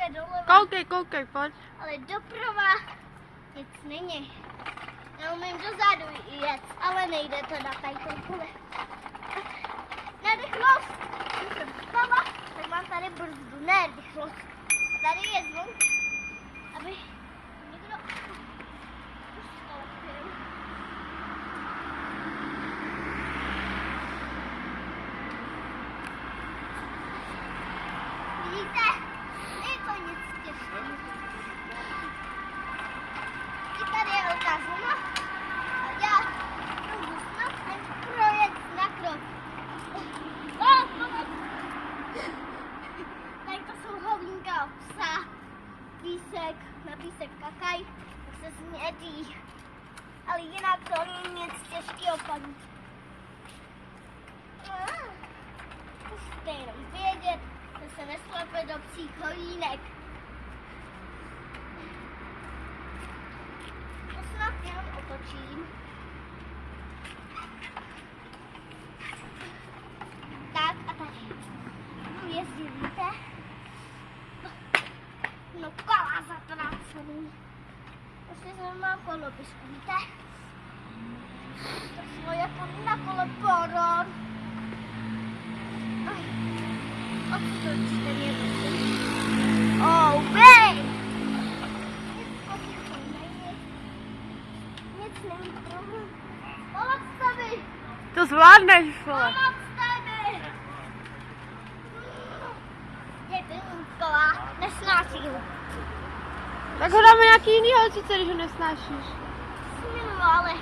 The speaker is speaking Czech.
takhle doleva. Koukej, pojď. Ale doprava nic není. Já umím dozadu jet, ale nejde to na tady pole. Na rychlost. Když jsem vstala, tak mám tady brzdu, ne rychlost. A tady je zvon, aby někdo ustoupil. Vidíte? Je to nic těžkého. I tady je velká zóna a já můžu snad projet na krok. Tady to jsou hovínka psa, písek, na písek kakaj, tak se smědí. Ale jinak to není nic těžkého, paní. Musíte jenom vědět, že se nesklepe do psích hovínek. To snad jenom otočím. Tak a tady. Budu jezdit, víte? No kola zatrácený. Prostě jsem má kolopisku, víte? To svoje na kole poron. Odstočte mě, prosím. Oh, babe! Nic není problém. Pomocte mi! To zvládneš, vole. Pomocte mi! Jděte mi kola, nesnáším. Tak ho dáme nějaký jiný holčice, když ho nesnášíš. Smilu, ale